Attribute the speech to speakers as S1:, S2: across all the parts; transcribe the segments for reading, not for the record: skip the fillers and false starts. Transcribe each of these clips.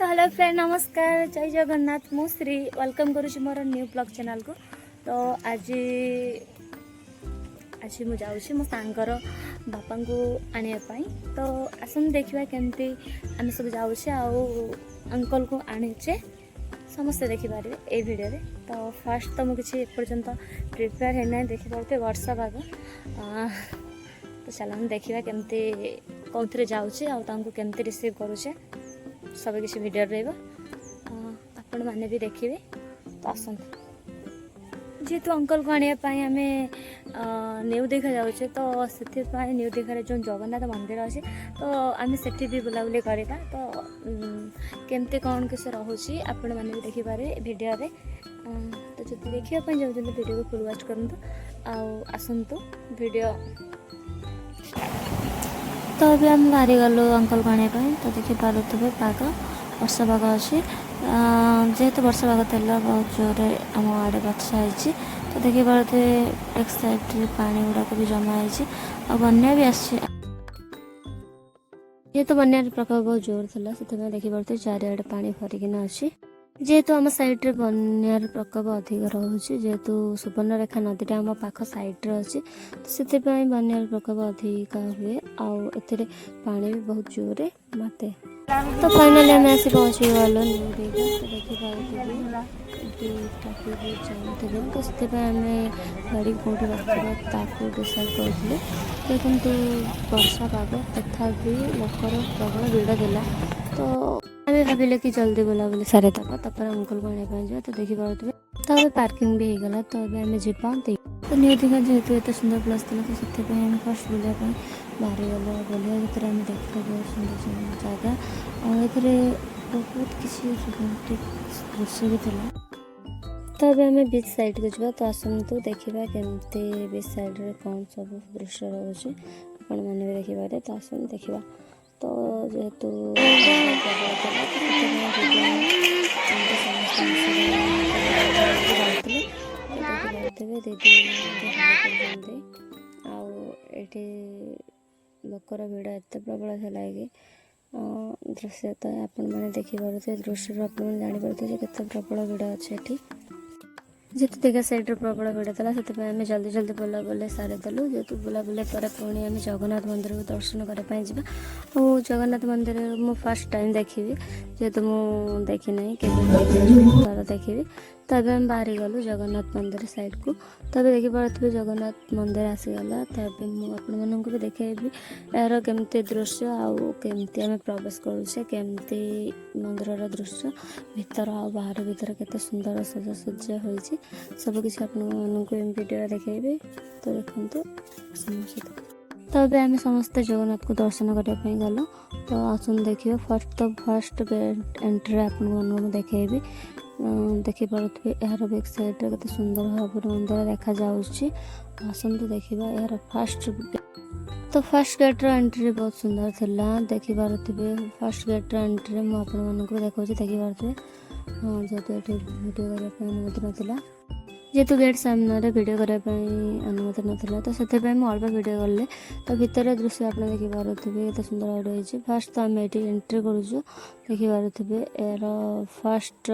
S1: तो hello friend नमस्कार जय जगन्नाथ मु श्री वेलकम करुँच मोर न्यू ब्लॉग चैनल को। तो आज आज मुझे जाऊँ मो सांगर बापा को आने तो आसन देखा केमती आम सब जाऊँ अंकल को आनीचे समस्ते देखिपारे ये वीडियो रे। तो फास्ट तो मुझे एपर्तंत प्रिपेयर है देखिपे वर्षा पाग तो चलो देखा केमती कौन थे जाऊँ केमती रिसीव करुचे सब किसी वीडियो आपण मैंने भी देखिए। तो आसत जेहेतु अंकल को आने आम न्यू देखा जाऊे तो से न्यू देखार जो जगन्नाथ मंदिर अच्छे तो आम से भी बुलाबुली करवा तो केमती कौन किस रोचे आपण मैंने भी देखिपारे वीडियो रे। तो जो देखापी जाऊँ वीडियो को फुल वाच करूँ आसतु वीडियो। तो अभी हम बाहरी गलु अंकल को आने तो देखी पारे पाग वर्षा पाग अच्छी जेहेतु वर्षा पाग थी बहुत जोर आम आड़े बर्षा है तो देखी पारे एक साइड पानी गुड़ाक भी जमा है बन्या भी आसी जेहेतु बन्यार प्रकोप बहुत जोर था से देखी पारे चारिआडे पानी भरिकिना अच्छी जेहेतु आम सैड्रे बन्यार प्रकोप अधिक रोचे जेहेतु सुवर्णरेखा नदीटा आम पाख सैड्रे अच्छी तो से बन्यार प्रकोप अधिक हुए आउ पानी भी बहुत जोर मते। तो फाइनली आम आसी पहुँची गलु न्यू देखी पारे जाऊँ तो से गाड़ी कौटी रखा डिसाइड करूँ देखु वर्षा पाग तथापि लोकर प्रबल भिड़ दिला तो आम भाविले कि जल्दी बुलाबुली सारे तापर अंकल को आने जा तो देखी पारे तो अभी पार्किंग भी होगला तो अभी आम जीवा तो न्यू दिखा जेहेतु एत सुंदर प्लेस था तो से फर्स्ट बुलापी बाहरी गल बुलिया भर आम देखा बहुत सुंदर सुंदर जगह और बहुत किसी रोमांटिक दृश्य भी था। तो अभी आम बीच साइड को जावा तो आसतु देखा केमती बीच साइड रे कौन सब दृश्य रोचे आपण मैंने भी देखिपारे तो आसतु देखा। तो जेहेतु दीदी आठी लोकर भिड़ एत प्रबल है कि दृश्य तो आपण मैंने देखिपे दृश्य आपने जानीपे केते प्रबल भिड़ अच्छे ये जेहेतु देखा सैड्रे प्रबल भिड़ था से आम जल्दी जल्दी बुलाबुली सारीदेलु जेहेतु बुलाबुली पर पुणी आम जगन्नाथ मंदिर को दर्शन करने और जगन्नाथ मंदिर मु फर्स्ट टाइम देखी जेहेतु मु देखी ना के देखी तो अभी आम बाहरी गलु जगन्नाथ मंदिर साइड को तो अभी देखी पारे जगन्नाथ मंदिर आसीगला तो अभी मुझे भी देखेबी यार केमती दृश्य आउ केमती आम प्रवेश करुचे केमती मंदिर दृश्य भीतर आ बाहर भीतर केते सुंदर सजासज्जा होइछि सब किसी आपको वीडियो देखेबी तो देखु तो अभी आम समस्ते जगन्नाथ को दर्शन करने गल तो आसन देखिए फर्स्ट एंट्री आपको देखेबी देखी पारे यार बैक साइड केते सुंदर भाव मंदिर देखा जाउछि आसतु देखा यार फर्स्ट गेट एंट्री बहुत सुंदर थिला देखी पारे फर्स्ट गेट एंट्री मुझे देखा देखी पारे जेहेतु ये वीडियो करने अनुमति नाला जेहेतु गेट सामने वीडियो करने अनुमति नाला तो से अल्प वीडियो कले तो भितर दृश्य आप देखी पारे ये सुंदर आइडिया होती फास्ट तो आम ये एंट्री करुचु देखी पारे यार फर्स्ट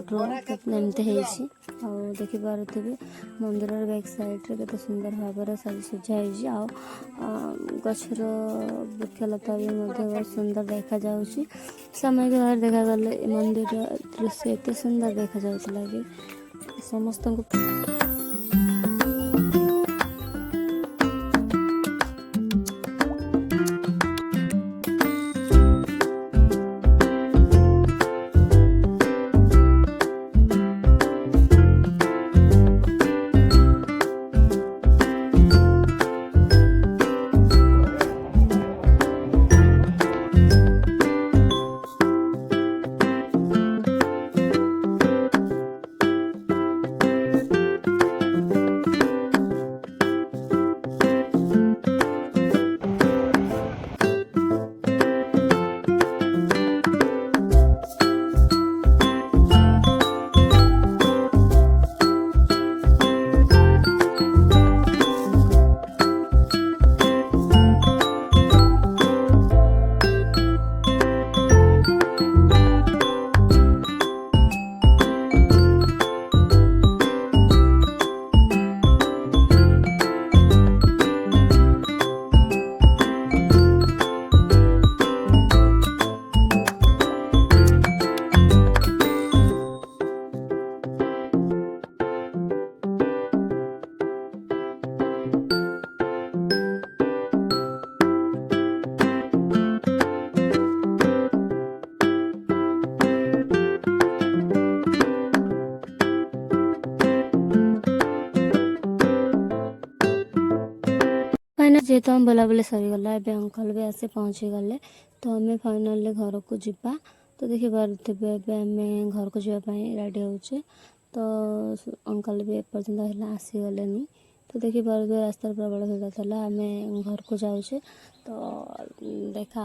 S1: ड्रो एमती देखी पारे मंदिर बैक साइड रे सुंदर भाव सजाई गचर वृक्षलता भी बहुत सुंदर देखा जाउछि सामयिक भाव देखा गले मंदिर दृश्य एत सुंदर देखा जाउतला कि समस्त जेहेतु आम बुलाबुली सरीगला ए अंकल भी आसी पहुँची गले तो आम फाइनाली घर को जीवा तो देखिपे आम घर को जावाई रेडी होचे तो अंकल भी एपर्तंत आसीगले तो देखिपे रास्तार प्रबल भिड़ था आम घर को जाऊे तो देखा